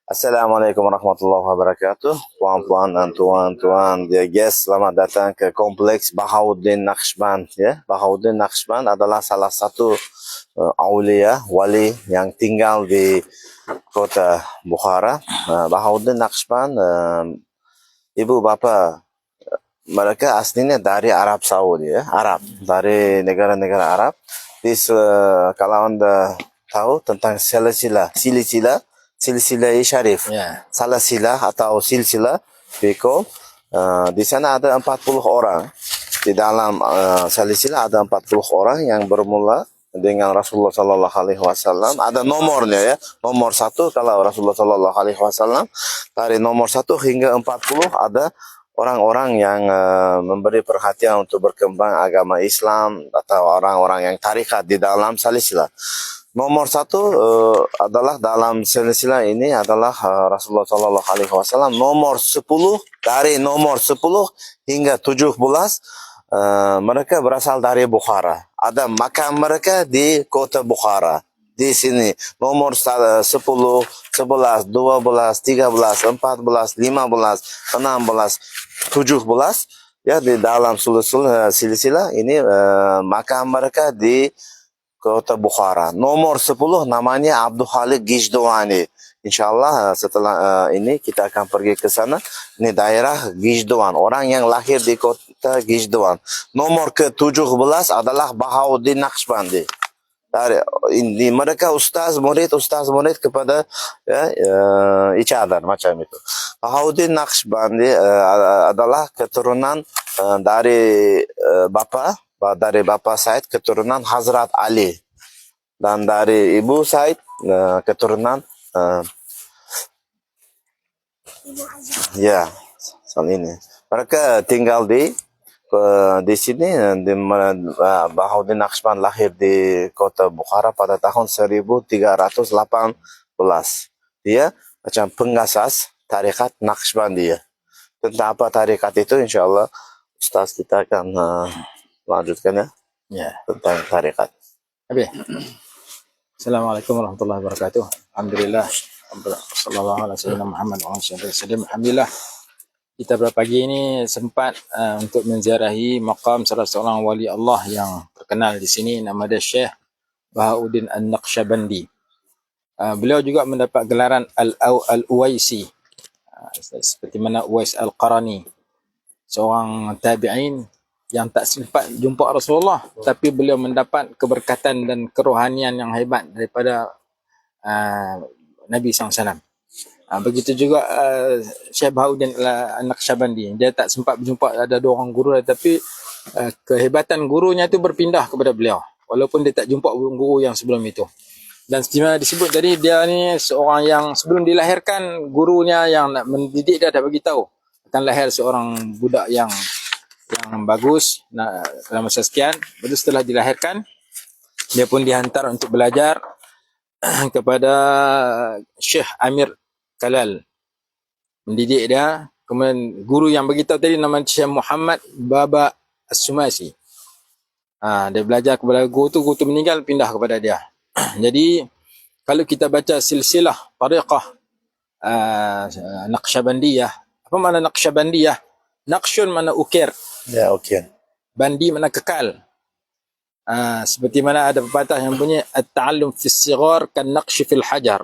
Assalamualaikum warahmatullahi wabarakatuh. Puan-puan dan tuan-tuan, ya guys, selamat datang ke kompleks Bahauddin Naqshband. Ya, Bahauddin Naqshband adalah salah satu aulia wali yang tinggal di kota Bukhara. Bahauddin Naqshband, ibu bapa mereka aslinya dari Arab Saudi, ya, Arab, dari negara-negara Arab. Kalau anda tahu tentang silsilah syarif, salasilah atau silsilah Biko, di sana ada 40 orang. Di dalam silsilah ada 40 orang yang bermula dengan Rasulullah Sallallahu Alaihi Wasallam. Ada nomornya, ya, nomor 1 kalau Rasulullah Sallallahu Alaihi Wasallam, dari nomor 1 hingga 40 ada orang-orang yang memberi perhatian untuk berkembang agama Islam atau orang-orang yang tarikat di dalam silsilah. Nomor 1 adalah dalam silsilah ini adalah Rasulullah Sallallahu Alaihi Wasallam. Nomor 10, dari nomor 10 hingga 17 mereka berasal dari Bukhara. Ada makam mereka di kota Bukhara. Di sini nomor 10, 11, 12, 13, 14, 15, 16, 17, ya, di dalam silsilah ini makam mereka di kota Bukhara. Nomor 10 namanya Abdul Khaliq Gijdwani. Insyaallah setelah ini kita akan pergi ke sana. Ini daerah Gijdwan, orang yang lahir di kota Gijdwan. Nomor ke-17 adalah Bahauddin Naqshbandi. Ini mereka ustaz murid kepada, ya, each other, macam itu. Bahauddin Naqshbandi adalah keturunan dari Bapak Said, keturunan Hazrat Ali, dan dari Ibu Said keturunan ya, soal ini. Mereka tinggal di sini. Bahauddin Naqshband lahir di kota Bukhara pada tahun 1318. Dia macam pengasas tarikat Naqshbandiyah. Tentang apa tarikat itu, insyaallah Ustaz kita akan lanjutkan, ya, tentang tarikat. Assalamualaikum warahmatullahi wabarakatuh. Alhamdulillah. Sallallahu alaihi wasallam Muhammad wa sallam. Alhamdulillah. Kita pada pagi ini sempat untuk menziarahi maqam salah seorang wali Allah yang terkenal di sini, nama dia Syekh Bahauddin An-Naqshbandi. Beliau juga mendapat gelaran Al-Uwaisi, seperti mana Uwais Al-Qarani, seorang tabi'in yang tak sempat jumpa Rasulullah, tapi beliau mendapat keberkatan dan kerohanian yang hebat daripada Nabi SAW. Begitu juga Syekh Bahauddin An-Naqshbandi, dia tak sempat berjumpa, ada 2 orang guru, tapi kehebatan gurunya itu berpindah kepada beliau, walaupun dia tak jumpa guru yang sebelum itu. Dan seperti mana disebut tadi, dia ni seorang yang sebelum dilahirkan, gurunya yang nak mendidik dia dah bagi tahu akan lahir seorang budak yang bagus dalam masa sekian. Lepas setelah dilahirkan, dia pun dihantar untuk belajar kepada Syekh Amir Kalal, mendidik dia. Kemudian guru yang beritahu tadi nama Syekh Muhammad Baba As-Sumasi. Dia belajar kepada guru tu meninggal, pindah kepada dia. Jadi kalau kita baca silsilah tariqah Naqshbandiyah, apa makna Naqshbandiyah? Naqshun mana ukir, ya, ukir. Bandi mana kekal. Seperti mana ada pepatah yang bunyi at-ta'allum fi as-sighar kan naqsh fil hajar.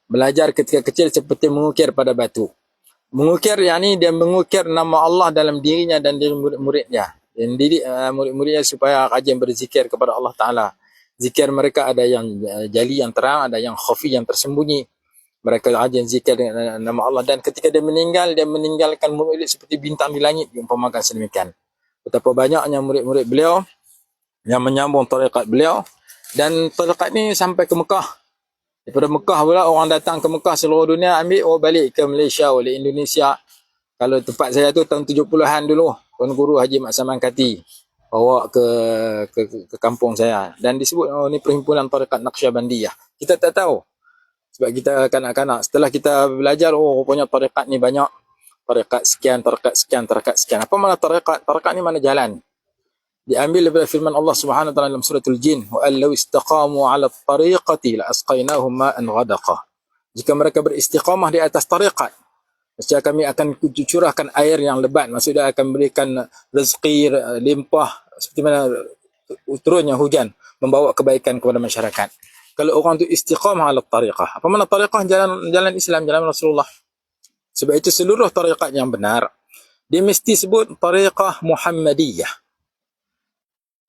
Belajar ketika kecil seperti mengukir pada batu. Mengukir yakni dia mengukir nama Allah dalam dirinya dan diri murid-muridnya. Dia mendidik murid-muridnya supaya rajin berzikir kepada Allah Ta'ala. Zikir mereka ada yang jali, yang terang, ada yang khafi, yang tersembunyi. Mereka rajin zikir dengan nama Allah, dan ketika dia meninggalkan murid seperti bintang di langit, diumpamakan sedemikian. Betapa banyaknya murid-murid beliau yang menyambung tarikat beliau, dan tarikat ni sampai ke Mekah. Daripada Mekah pula orang datang ke Mekah seluruh dunia, ambil balik ke Malaysia oleh Indonesia. Kalau tempat saya tu tahun 70-an dulu, Tuan Guru Haji Mak Saman Kati bawa ke kampung saya, dan disebut ni perhimpunan tarikat Naqshbandiyah. Kita tak tahu, sebab kita kanak-kanak. Setelah kita belajar, rupanya tarikat ni banyak. Tarikat sekian. Apa makna tarikat? Tarikat ni mana jalan. Diambil daripada firman Allah Subhanahu wa taala dalam suratul Jin, wa allau istaqamu 'ala at-tariqati la asqainahum ma'an ghadaqa. jika mereka beristiqamah di atas tariqat, nescaya kami akan curahkan air yang lebat, maksudnya akan berikan rezeki limpah seperti mana turunnya hujan, membawa kebaikan kepada masyarakat. Kalau orang tu istiqamah ala tariqah. Apa makna tariqah? Jalan Islam, jalan Rasulullah. Sebab itu seluruh tariqat yang benar, dia mesti sebut tariqah Muhammadiyah.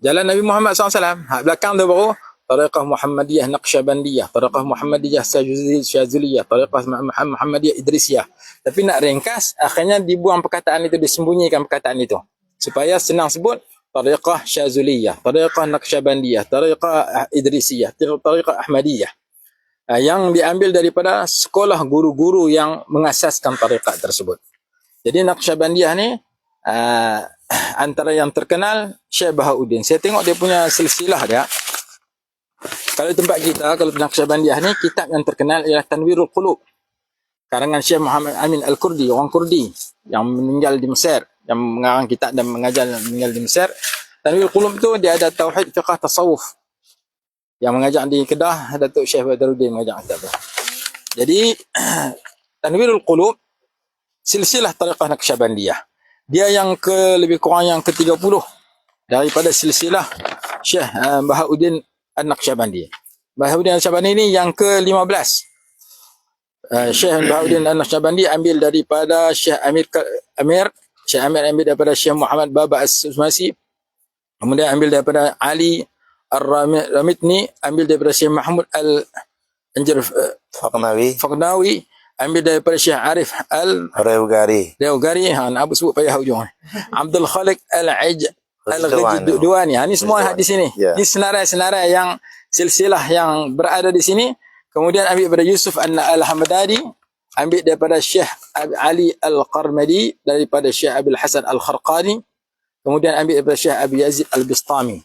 Jalan Nabi Muhammad SAW. Belakang tu baru tariqah Muhammadiyah Naqsyabandiyah, tariqah Muhammadiyah Syazuliyah, tariqah Muhammadiyah Idrisiyah. Tapi nak ringkas, akhirnya dibuang perkataan itu, disembunyikan perkataan itu. Supaya senang sebut tariqah Syazuliyah, tariqah Naqsyabandiyah, tariqah Idrisiyah, tariqah Ahmadiyah. Yang diambil daripada sekolah guru-guru yang mengasaskan tariqat tersebut. Jadi Naqsyabandiyah ni antara yang terkenal Syekh Bahauddin. Saya tengok dia punya silsilah dia. Kalau tempat kita, kalau Naqsyabandiyah ni, kitab yang terkenal ialah Tanwirul Qulub, karangan Syekh Muhammad Amin Al-Kurdi, orang Kurdi yang meninggal di Mesir, yang mengarang kitab dan mengajar meninggal di Mesir. Tanwirul Qulub tu dia ada tauhid, fiqh, tasawuf. Yang mengajar di Kedah, Datuk Syekh Badaruddin mengajar kitab tu. Jadi Tanwirul Qulub silsilah tariqah Naqsyabandiyah. Dia yang lebih kurang yang ke-30 daripada silsilah Syekh Bahauddin An-Naqsyabandi. Bahauddin An-Naqsyabandi ini yang ke-15. Syekh Bahauddin An-Naqsyabandi ambil daripada Syekh Amir ambil daripada Syekh Muhammad Baba As-Sumasi. Kemudian ambil daripada Ali Ar-Ramitni, ambil daripada Syekh Mahmud Faqnawi, ambil daripada Syekh Arif Al-Rewgari. Nak sebut payah hujung. Abdul Khaliq Al-Ghajduani. Ini semua di sini. Ini senarai-senarai yang silsilah yang berada di sini. Kemudian ambil daripada Yusuf Al-Hamdani, ambil daripada Syekh Ali Al-Qarmadi, daripada Syekh Abil Hasan Al-Kharqani. Kemudian ambil daripada Syekh Abi Yazid Al-Bistami.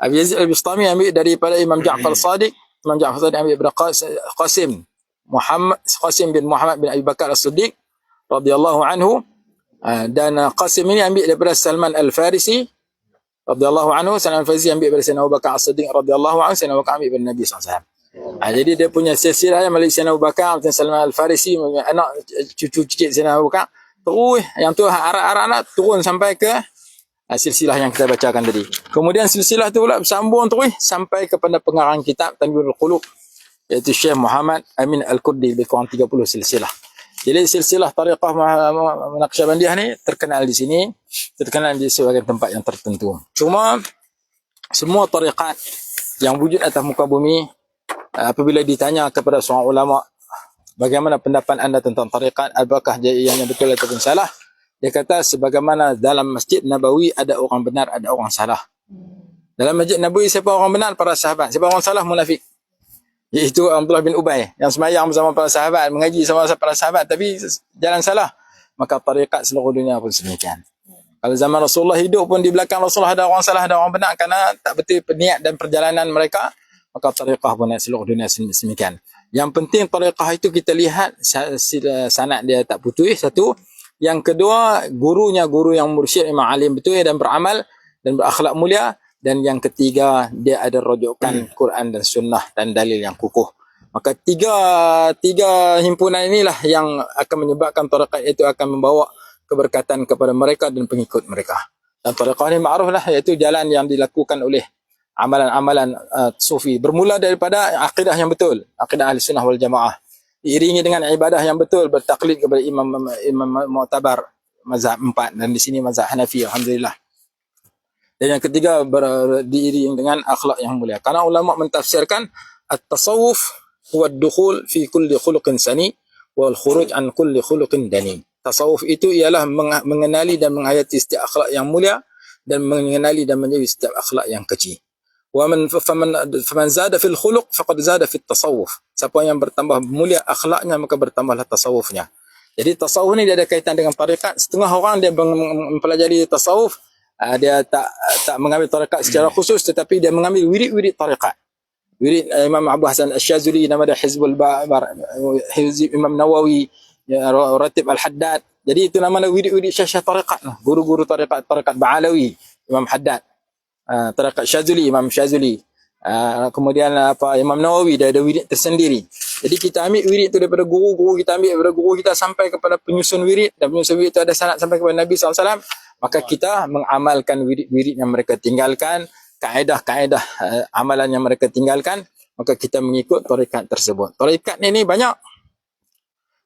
Abi Yazid Al-Bistami ambil daripada Imam Ja'far Sadiq. Imam Ja'far Sadiq ambil daripada Qasim bin Muhammad bin Abi Bakar As-Siddiq radhiyallahu anhu. Dan Qasim ini ambil daripada Salman Al-Farisi radhiyallahu anhu. Salman Al-Farisi ambil daripada Sayyidina Abu Bakar As-Siddiq radhiyallahu anhu. Sayyidina Abu Bakar ambil daripada Nabi SAW. Jadi dia punya silsilah yang melalui Sayyidina Abu Bakar dan Salman Al-Farisi, anak cucu cicit Sayyidina Abu Bakar, terus yang tu arak-arak turun sampai ke silsilah yang kita bacakan tadi. Kemudian silsilah tu pula bersambung terus sampai kepada pengarang kitab Tanwirul Qulub, iaitu Syekh Muhammad Amin Al-Kurdi, lebih kurang 30 silsilah. Jadi silsilah tariqah Naqsyabandiyah ni terkenal di sini, terkenal di sebagai tempat yang tertentu. Cuma semua tariqat yang wujud atas muka bumi, apabila ditanya kepada seorang ulama, bagaimana pendapat anda tentang tariqat, apakah ianya betul ataupun salah, dia kata sebagaimana dalam Masjid Nabawi ada orang benar, ada orang salah. Dalam Masjid Nabawi siapa orang benar? Para sahabat. Siapa orang salah? Munafik. Iaitu Abdullah bin Ubay yang sembahyang bersama para sahabat, mengaji sama para sahabat, tapi jalan salah. Maka tariqat seluruh dunia pun semikian. Kalau zaman Rasulullah hidup pun di belakang Rasulullah ada orang salah, ada orang benar, kerana tak betul niat dan perjalanan mereka, maka tariqah pun seluruh dunia semikian. Yang penting tariqah itu kita lihat sanad dia tak putus, satu. Yang kedua, gurunya guru yang mursyid, imam alim betul dan beramal dan berakhlak mulia. Dan yang ketiga, dia ada rujukan Quran dan sunnah dan dalil yang kukuh. Maka tiga himpunan inilah yang akan menyebabkan tariqat itu akan membawa keberkatan kepada mereka dan pengikut mereka. Dan tariqah ini ma'ruf lah, iaitu jalan yang dilakukan oleh amalan-amalan sufi. Bermula daripada akidah yang betul, akidah ahli sunnah wal jamaah. Diiringi dengan ibadah yang betul, bertaklid kepada imam mu'tabar mazhab 4, dan di sini mazhab Hanafi, alhamdulillah. Dan yang ketiga diiringi dengan akhlak yang mulia. Karena ulama mentafsirkan at-tasawuf huwa ad-dukhul fi kulli khuluqin sani wal khuruj an kulli khuluqin dani. Tasawuf itu ialah mengenali dan menghayati setiap akhlak yang mulia dan mengenali dan menjauhi setiap akhlak yang kecil. Faman zada fil khuluq faqad zada fit tasawuf. Siapa yang bertambah mulia akhlaknya, maka bertambahlah tasawufnya. Jadi tasawuf ni dia ada kaitan dengan tarikat. Setengah orang dia mempelajari tasawuf, dia tak mengambil tarikat secara khusus, tetapi dia mengambil wirid-wirid tarikat. Wirid Imam Abu Hasan Asy-Syazili, nama dia Hizbul Hizb Imam Nawawi, Ratib Al-Haddad. Jadi itu nama dia wirid-wirid syekh tarikat, guru-guru tarikat Ba'alawi, Imam Haddad. Tarikat Syazili, Imam Syazili. Kemudian Imam Nawawi dia ada wirid tersendiri. Jadi kita ambil wirid itu daripada guru-guru kita, ambil daripada guru kita sampai kepada penyusun wirid, dan penyusun wirid itu ada sanad sampai kepada Nabi SAW. Maka kita mengamalkan wirid-wirid yang mereka tinggalkan, kaedah-kaedah amalan yang mereka tinggalkan, maka kita mengikut tarekat tersebut. Tarekat ini banyak.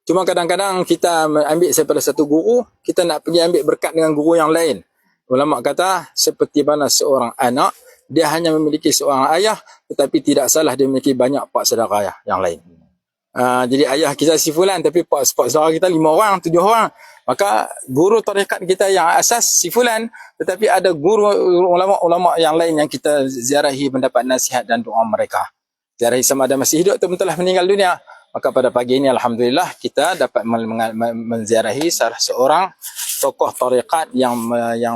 Cuma kadang-kadang kita ambil daripada satu guru, kita nak pergi ambil berkat dengan guru yang lain. Ulama kata seperti mana seorang anak, dia hanya memiliki seorang ayah, tetapi tidak salah dia memiliki banyak pak saudara ayah yang lain. Jadi ayah kita si fulan, tapi pak saudara kita 5 orang, 7 orang. Maka guru tarekat kita yang asas si fulan, tetapi ada guru ulama-ulama yang lain yang kita ziarahi mendapat nasihat dan doa mereka. Ziarahi sama ada masih hidup atau telah meninggal dunia. Maka pada pagi ini alhamdulillah kita dapat menziarahi salah seorang tokoh tarekat yang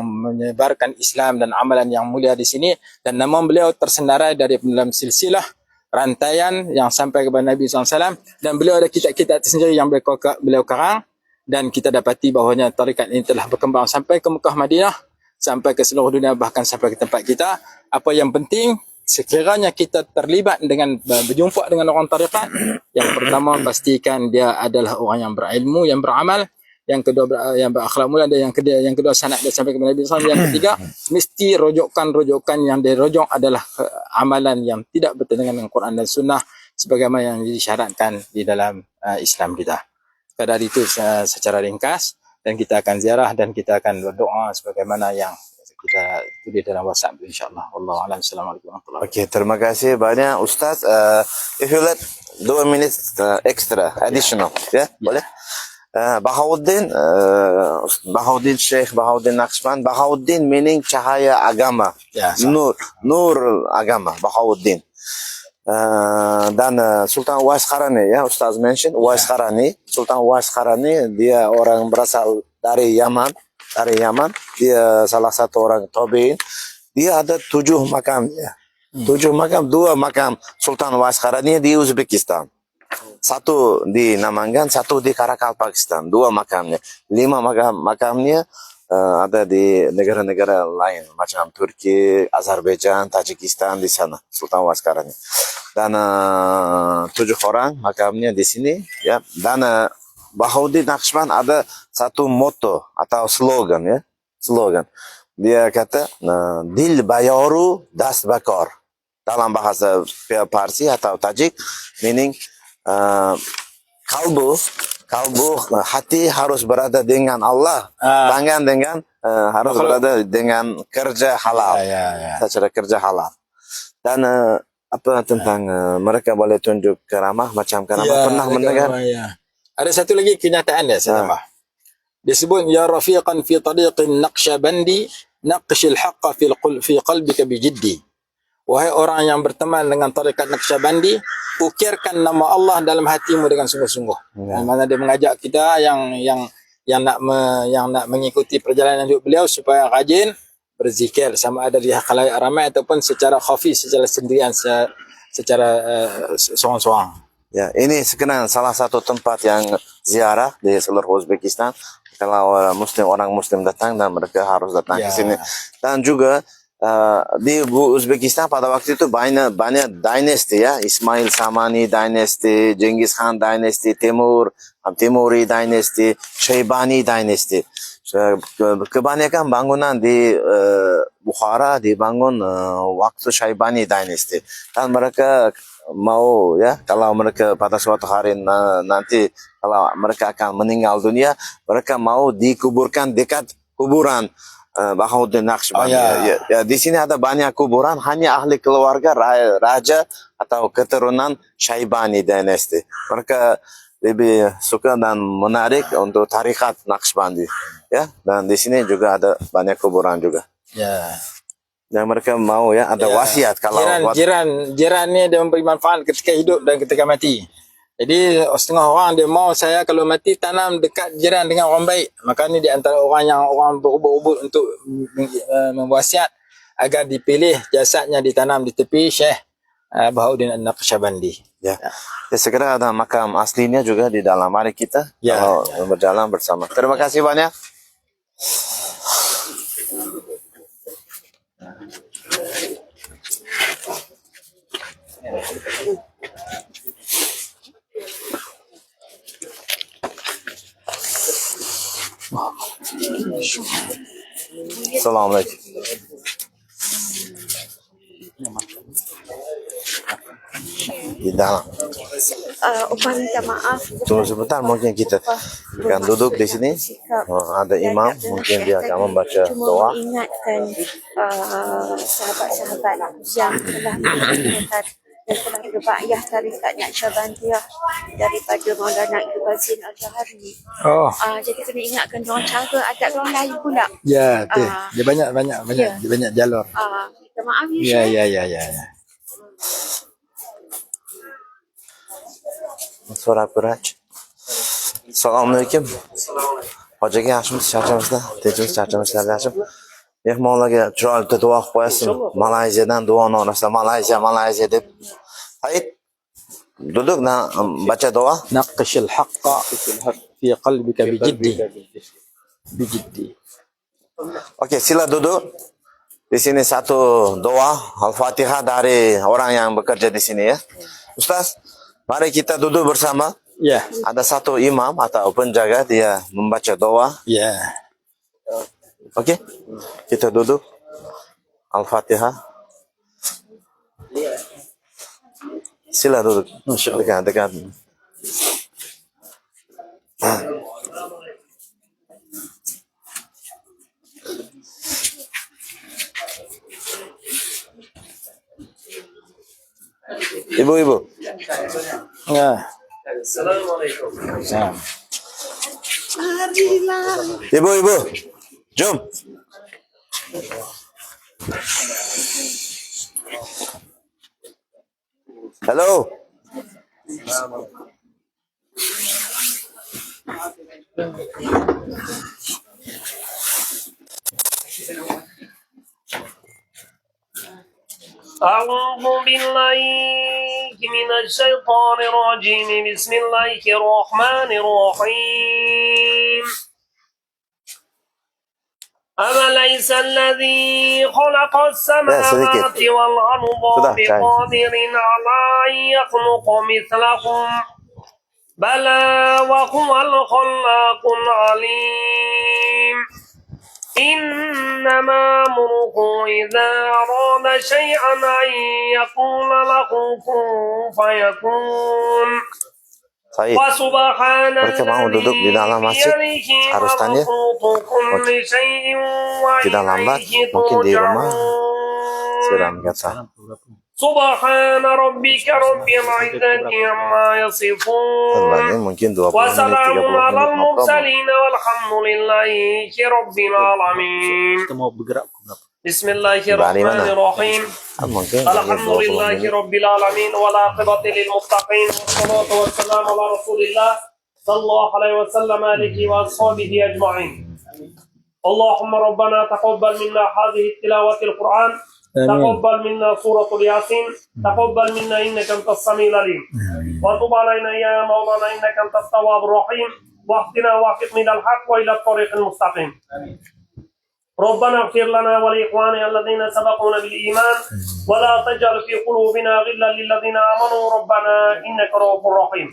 menyebarkan Islam dan amalan yang mulia di sini, dan nama beliau tersendarai dari dalam silsilah rantaian yang sampai kepada Nabi SAW, dan beliau ada kitab-kitab tersendiri yang beliau karang, dan kita dapati bahawanya tarekat ini telah berkembang sampai ke Mekah, Madinah, sampai ke seluruh dunia, bahkan sampai ke tempat kita. Apa yang penting, sekiranya kita terlibat dengan berjumpa dengan orang tarekat, yang pertama pastikan dia adalah orang yang berilmu, yang beramal, yang kedua yang berakhlak mulia, dan yang kedua sanad dia sampai kepada Nabi SAW, yang ketiga mesti rujukan yang dirujuk adalah amalan yang tidak bertentangan dengan Quran dan Sunnah sebagaimana yang disyaratkan di dalam Islam kita. Sekadar itu secara ringkas, dan kita akan ziarah dan kita akan berdoa sebagaimana yang kita tulis dalam WhatsApp insyaAllah. Wallahu a'lam. Assalamualaikum warahmatullahi wabarakatuh. Okey, terima kasih banyak Ustaz. If you let 2 minutes extra, additional, boleh? Bahauddin Syekh Bahauddin Naqshband. Bahauddin meaning cahaya agama. Nur agama, Bahauddin. Dan Sultan Uwais Qarani, ya Ustaz mention Uwais Qarani. Sultan Uwais Qarani dia orang berasal dari Yaman. Dia salah satu orang tabi'in. Dia ada 7 makam, ya. 7 makam, 2 makam Sultan Uwais Qarani di Uzbekistan. 1 di Namangan, 1 di Karakal, Pakistan. 2 makamnya. 5 makamnya ada di negara-negara lain macam Turki, Azerbaijan, Tajikistan, di sana Sultan Uwais Qarani. Dan 7 orang makamnya di sini, ya. Dan Bahauddin Naqshband ada satu moto atau slogan, ya. Slogan. Dia kata dil bayaru das bakar. Dalam bahasa Parsi atau Tajik meaning kalbu hati harus berada dengan Allah, tangan dengan harus berada dengan kerja halal, secara kerja halal. Dan apa tentang mereka boleh tunjuk keramah, macam keramah pernah mendengar? Ada satu lagi kenyataan dia, saya tambah. Disebut ya rafiqan fi tariqin naqsyabandi naqshil haqqa fi qalbika bijiddi. Wahai orang yang berteman dengan tarekat Naqsyabandi, ukirkan nama Allah dalam hatimu dengan sungguh-sungguh. Mana dia mengajak kita yang nak mengikuti perjalanan hidup beliau supaya rajin berzikir, sama ada di khalayak ramai ataupun secara khafi, secara sendirian, secara seorang-seorang. Ya, ini sekarang salah satu tempat yang ziarah di seluruh Uzbekistan. Kalau orang Muslim datang, dan mereka harus datang ke sini. Dan juga di Uzbekistan pada waktu itu banyak dinasti, ya. Ismail Samani dinasti, Genghis Khan dinasti, Timuri dinasti, Shaybani dinasti. Kebanyakan bangunan di Bukhara dibangun waktu Shaybani dinasti. Dan mereka mau, ya, kalau mereka pada suatu hari nanti kalau mereka akan meninggal dunia, mereka mau dikuburkan dekat kuburan Bahauddin Naqshband. Ya, di sini ada banyak kuburan hanya ahli keluarga raja atau keturunan Shaybani dinasti. Mereka lebih suka dan menarik untuk tarikat Naqshbandi, ya. Dan di sini juga ada banyak kuburan juga. Ya. Yang mereka mau, ya, ada wasiat kalau jiran ni dia memberi manfaat ketika hidup dan ketika mati. Jadi setengah orang dia mau saya kalau mati tanam dekat jiran dengan orang baik. Maka ni di antara orang berubut-ubut untuk memwasiat agar dipilih jasadnya ditanam di tepi Syekh Bahauddin Naqsyabandi. Ya. Segera ada makam aslinya juga di dalam. Mari kita berjalan bersama. Terima kasih banyak. Assalamualaikum. Di dalam. Upah minta maaf. Tunggu sebentar, mungkin kita akan duduk di sini. Ada imam, mungkin dia akan membaca doa. Cuma mengingatkan sahabat-sahabat yang telah mendengarkan dan telah berbaiyah tarikat Naqsyabandiyah daripada Maulana Iqbal Zain Al-Jahari. Oh, Jadi kena ingatkan diorang cara adat diorang lain pula. ya, tu. Dia banyak Ya. dia banyak jalur. Minta maaf Ya, ya, Syekh. ya. So'rab ko'raychi. Assalomu alaykum. Hojiga yaxshimisiz, charchamizda? Tinchimiz, charchamizlar yaxshi. Mehmonlarga chiroyli duo qilib qo'yasizmi? Malayziyadan duoni orasida Malayziya deb. Hayit. Duduk baca doa. نقش الحق في قلبك بجدي. Okey, sila duduk. Di sini satu doa Al-Fatihah dari orang yang bekerja di sini ya. Ustaz, mari kita duduk bersama. Ya, Ada satu imam atau penjaga, dia membaca doa. ya. Okey? Kita duduk. Al-Fatihah. Sila duduk. Masya Allah. Dekat. Ibu-ibu. Ya. Assalamualaikum. Sam. Ibu-ibu. Jom. Hello. أعوذ بالله من الشيطان الرجيم. بسم الله الرحمن الرحيم. أوليس الذي خلق السماوات والأرض بقادر على أن يخلق مثلهم بلى وهو الخلاق العليم. إنما أمره إذا أراد شيئا أن يقول له كن فيكون. Baik. وسبحان Mereka mau duduk di dalam masjid, harus tanya. Tidak lambat, mungkin di rumah sudah mengatakan. سبحان ربك رب العزة عما يصفون Sebenarnya mungkin 20 menit, 30 وسلام menit. على no problem. المرسلين والحمد لله رب العالمين. Kita mau bergerak ke berapa? بسم الله الرحمن الرحيم. Mungkin الحمد 20 لله menit. رب العالمين والعاقبة للمتقين والصلاة والسلام على رسول الله صلى الله عليه وسلم آله وأصحابه أجمعين. اللهم ربنا تقبل منا هذه التلاوة القرآن. تقبل منا سورة الياسين. تقبل منا إنك أنت السميع العليم. وتب علينا يا مولانا إنك أنت التواب الرحيم. واهدنا وافقنا إلى الحق وإلى الطريق المستقيم. ربنا اغفر لنا ولإخواننا الذين سبقونا بالإيمان ولا تجعل في قلوبنا غلا للذين آمنوا ربنا إنك رؤوف رحيم.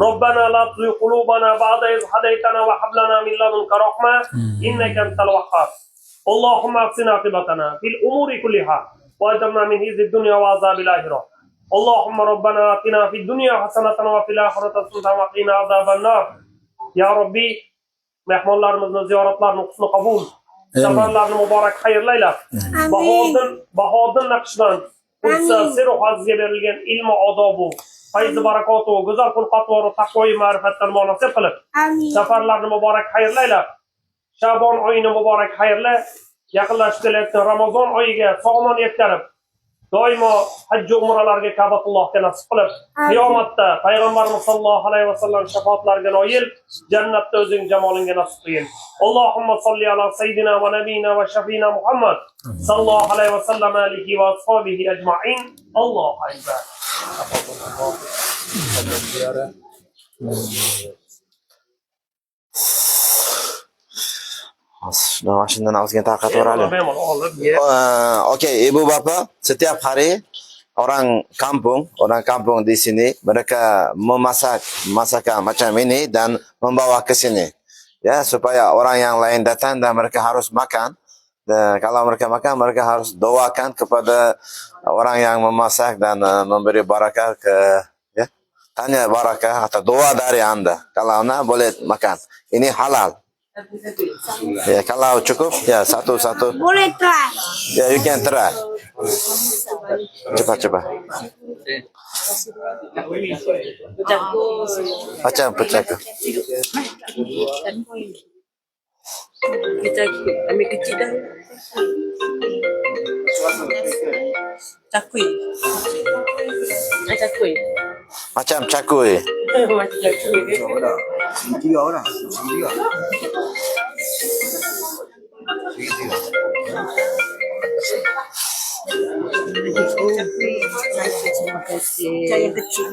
ربنا لا تزغ قلوبنا بعد إذ هديتنا وهب لنا من لدنك رحمة إنك أنت الوهاب. اللهم احسن عاقبتنا في الأمور كلها وأجرنا من خزي الدنيا وعذاب الآخرة. اللهم ربنا آتنا في الدنيا حسنة وفي الآخرة حسنة وقنا عذاب النار. يا ربي mehmonlarimizni ziyoratlarini husni qabul, safarlarni muborak xayrlaylar. Bahodir Naqshband Qudsa siru hazga berilgan ilmu odobu, fayzi barakotu, go'zal xulq-atvor, taqvoyi ma'rifatdan munosib qilib, safarlarni muborak xayrlaylar. Shabon oyini muborak xayrla, yaqinlashib kelayotgan Ramazon oyiga sog'lom yetkazib, doimo haj umralarga Ka'batullohga nasib qilib, qiyomatda payg'ambarimiz sollallohu alayhi vasallam shafoatlariga noil jannatda o'zing jamolingga nasib qilgin. Allohumma solli ala sayyidina va nabiyina va shafina Muhammad sallallohu alayhi vasallam alihi va ashabihi ajma'in. Allohu akbar. Mashindan ozgina tarqataverali. Okey, ibu bapa, setiap hari orang kampung di sini mereka memasak masakan macam ini dan membawa ke sini. Ya, supaya orang yang lain datang dan mereka harus makan. Dan kalau mereka makan, mereka harus doakan kepada orang yang memasak dan memberi barakah ke, ya, tanya barakah atau doa dari Anda. Kalau Anda boleh makan. Ini halal. Ya, kalau cukup, ya satu-satu. Boleh try. Ya, you can try. Coba. Macam pecah. Kita ambil kecil dah. Cakui. Cakui. Macam cakui. Macam cakui. Terima kasih. Yang kecil.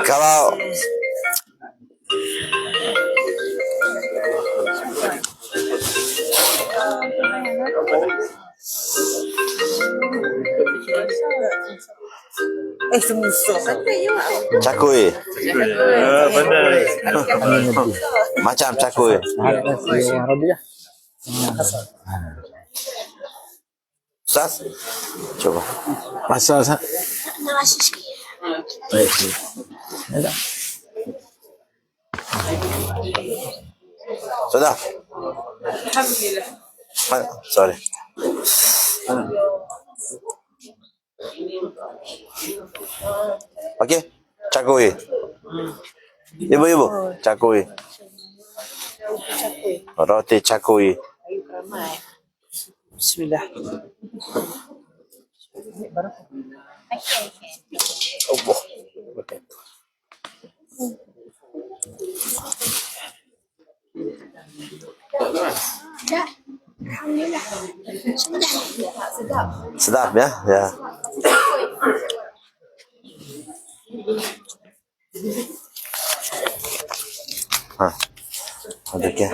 Kalau Semusuh. cakui. Macam cakui. Ustaz, coba. Pasal Ustaz. Sudah. Alhamdulillah. Sorry. Okey, cakui. Ibu, cakui. Roti cakui. Bismillah. Allah. Sedap ya, ya. Ada ke?